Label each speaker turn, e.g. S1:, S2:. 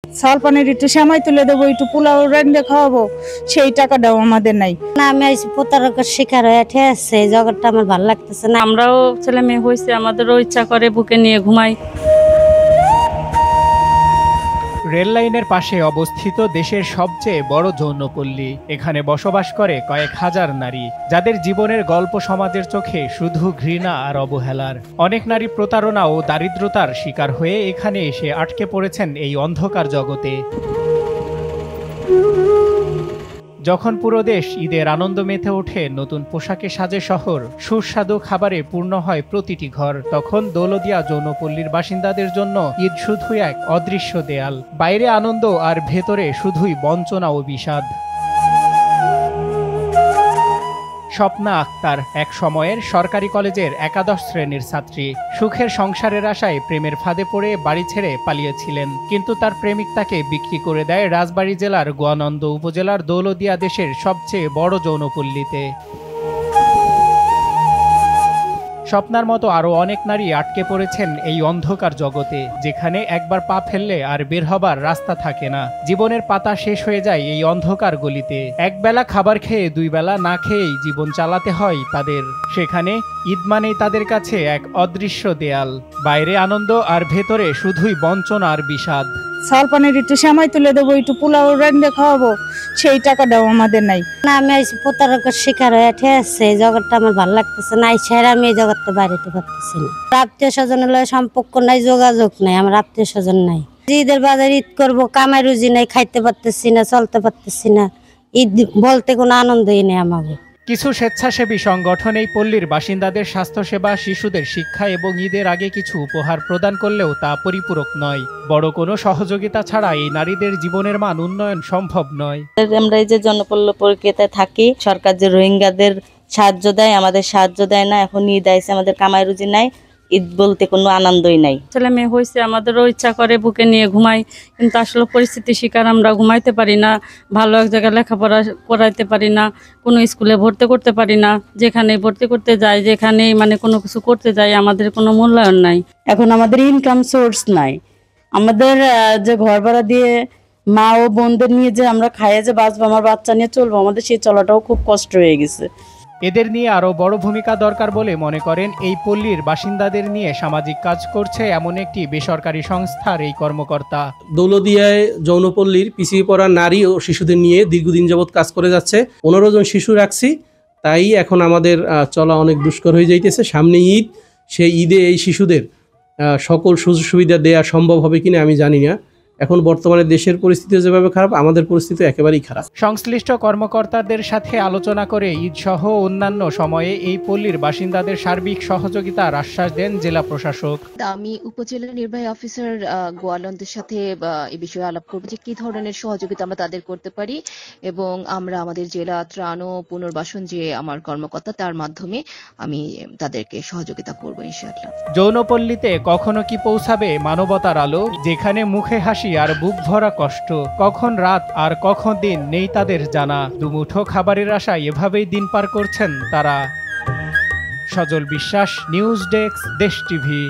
S1: চাল পানির একটু সেমাই তুলে দেবো, একটু পোলাও রান্না খাওয়াবো, সেই টাকাটাও আমাদের নাই।
S2: না, আমি প্রতারকের শিকার হয়ে আছে, এই জগৎটা আমার ভালো লাগতেছে না।
S3: আমরাও ছেলে মেয়ে হয়েছে, আমাদেরও ইচ্ছা করে বুকে নিয়ে ঘুমাই।
S4: রেল লাইনের পাশে অবস্থিত দেশের সবচেয়ে বড় যৌনপল্লী। এখানে বসবাস করে কয়েক হাজার নারী, যাদের জীবনের গল্প সমাজের চোখে শুধু ঘৃণা আর অবহেলার। অনেক নারী প্রতারণা ও দারিদ্রতার শিকার হয়ে এখানে এসে আটকে পড়েছেন এই অন্ধকার জগতে। যখন পুরো দেশ ঈদের আনন্দ মেতে ওঠে, নতুন পোশাকে সাজে শহর, সুস্বাদু খাবারে পূর্ণ হয় প্রতিটি ঘর, তখন দৌলতদিয়া যৌনপল্লীর বাসিন্দাদের জন্য ঈদ শুধুই এক অদৃশ্য দেয়াল। বাইরে আনন্দ আর ভেতরে শুধুই বঞ্চনা ও বিষাদ। স্বপ্না আক্তার এক সময়ের সরকারি কলেজের একাদশ শ্রেণীর ছাত্রী। সুখের সংসারের আশায় প্রেমের ফাঁদে পড়ে বাড়ি ছেড়ে পালিয়েছিলেন, কিন্তু তার প্রেমিক তাকে বিক্রি করে দেয় রাজবাড়ী জেলার গোয়ানন্দ উপজেলার দৌলতদিয়া দেশের সবচেয়ে বড় যৌনপল্লীতে। স্বপ্নার মতো আরও অনেক নারী আটকে পড়েছেন এই অন্ধকার জগতে, যেখানে একবার পা ফেললে আর বের হবার রাস্তা থাকে না। জীবনের পাতা শেষ হয়ে যায় এই অন্ধকার গলিতে। একবেলা খাবার খেয়ে দুই বেলা না খেয়েই জীবন চালাতে হয় তাদের। সেখানে ঈদ মানেই তাদের কাছে এক অদৃশ্য দেয়াল। বাইরে আনন্দ আর ভেতরে শুধুই বঞ্চনা আর বিষাদ।
S1: চাল পানির একটু সেমাই তুলে দেবো, একটু পোলাও রান্না খাওয়াবো, সেই টাকাটাও আমাদের নাই।
S2: না, আমি প্রতারকের শিকার হয়ে আছে, এই জগৎটা আমার ভালো লাগতেছে না। এই ছেড়ে আমি এই জগৎটা বাড়িতে পারতেছি না। আত্মীয় স্বজনের সম্পর্ক নাই, যোগাযোগ নাই, আমার আত্মীয় স্বজন নাই। ঈদের বাজার ঈদ করবো, কামাই রুজি নাই, খাইতে পারতেছি না, চলতে পারতেছি না। ঈদ বলতে কোনো আনন্দই নেই আমাকে।
S4: কিছু স্বেচ্ছাসেবী সংগঠন এই পল্লীর বাসিন্দাদের স্বাস্থ্যসেবা, শিশুদের শিক্ষা এবং ঈদের আগে কিছু উপহার প্রদান করলেও তা পরিপূরক নয়। বড় কোনো সহযোগিতা ছাড়া এই নারীদের জীবনের মান উন্নয়ন সম্ভব নয়।
S5: আমরা এই যে জনপল্লী প্রক্রিয়াতে থাকি, সরকার যে রোহিঙ্গাদের সাহায্য দেয়, আমাদের সাহায্য দেয় না। এখন ঈদ আইছে, আমাদের কামাই রুজি নাই, ঈদ বলতে কোনো আনন্দই নাই।
S3: ছেলে মেয়ে হয়েছে, আমাদেরও ইচ্ছা করে বুকে নিয়ে ঘুমাই, কিন্তু আসলে পরিস্থিতির শিকার আমরা ঘুমাইতে পারি না। ভালো এক জায়গায় লেখাপড়া করাইতে পারি না, কোনো স্কুলে ভর্তি করতে পারি না। যেখানে ভর্তি করতে যাই, যেখানেই মানে কোনো কিছু করতে যাই, আমাদের কোনো মূল্যায়ন নাই।
S6: এখন আমাদের ইনকাম সোর্স নাই। আমাদের যে ঘর ভাড়া দিয়ে মা ও বোনদের নিয়ে যে আমরা খাইয়ে যে বাঁচবো, আমার বাচ্চা নিয়ে চলবো, আমাদের সেই চলাটাও খুব কষ্ট হয়ে গেছে।
S4: এদের নিয়ে আরও বড় ভূমিকা দরকার বলে মনে করেন এই পল্লীর বাসিন্দাদের নিয়ে সামাজিক কাজ করছে এমন একটি বেসরকারি সংস্থার এই কর্মকর্তা।
S7: দৌলতদিয়ায় যৌনপল্লীর পিছিয়ে পড়া নারী ও শিশুদের নিয়ে দীর্ঘদিন যাবৎ কাজ করে যাচ্ছে। 15 জন শিশু রাখছি, তাই এখন আমাদের চলা অনেক দুষ্কর হয়ে যাইতেছে। সামনে ঈদ, সেই ঈদে এই শিশুদের সকল সুযোগ সুবিধা দেওয়া সম্ভব হবে কিনা আমি জানি না। এখন বর্তমানে দেশের পরিস্থিতি যেভাবে খারাপ, আমাদের পরিস্থিতি একেবারেই খারাপ।
S4: সংশ্লিষ্ট কর্মকর্তাদের সাথে আলোচনা করে ঈদ সহ অন্যান্য সময়ে এই পল্লীর বাসিন্দাদের সার্বিক সহযোগিতার আশ্বাস দেন জেলা প্রশাসক।
S8: আমি উপজেলা নির্বাহী অফিসার গোয়ালন্দের সাথে এই বিষয়ে আলাপ করব যে কি ধরনের সহযোগিতা আমরা তাদের করতে পারি, এবং আমরা আমাদের জেলা ত্রাণ ও পুনর্বাসন যে আমার কর্মকর্তা, তার মাধ্যমে আমি তাদেরকে সহযোগিতা করব ইনশাআল্লাহ।
S4: যৌনপল্লীতে কখনো কি পৌঁছাবে মানবতার আলো, যেখানে মুখে হাসি আর বুক ভরা কষ্ট, কখন রাত আর কখন দিন নেই তাদের জানা। দুমুঠো খাবারের আশায় এভাবেই দিন পার করছেন তারা। সজল বিশ্বাস, নিউজ ডেস্ক, দেশ টিভি।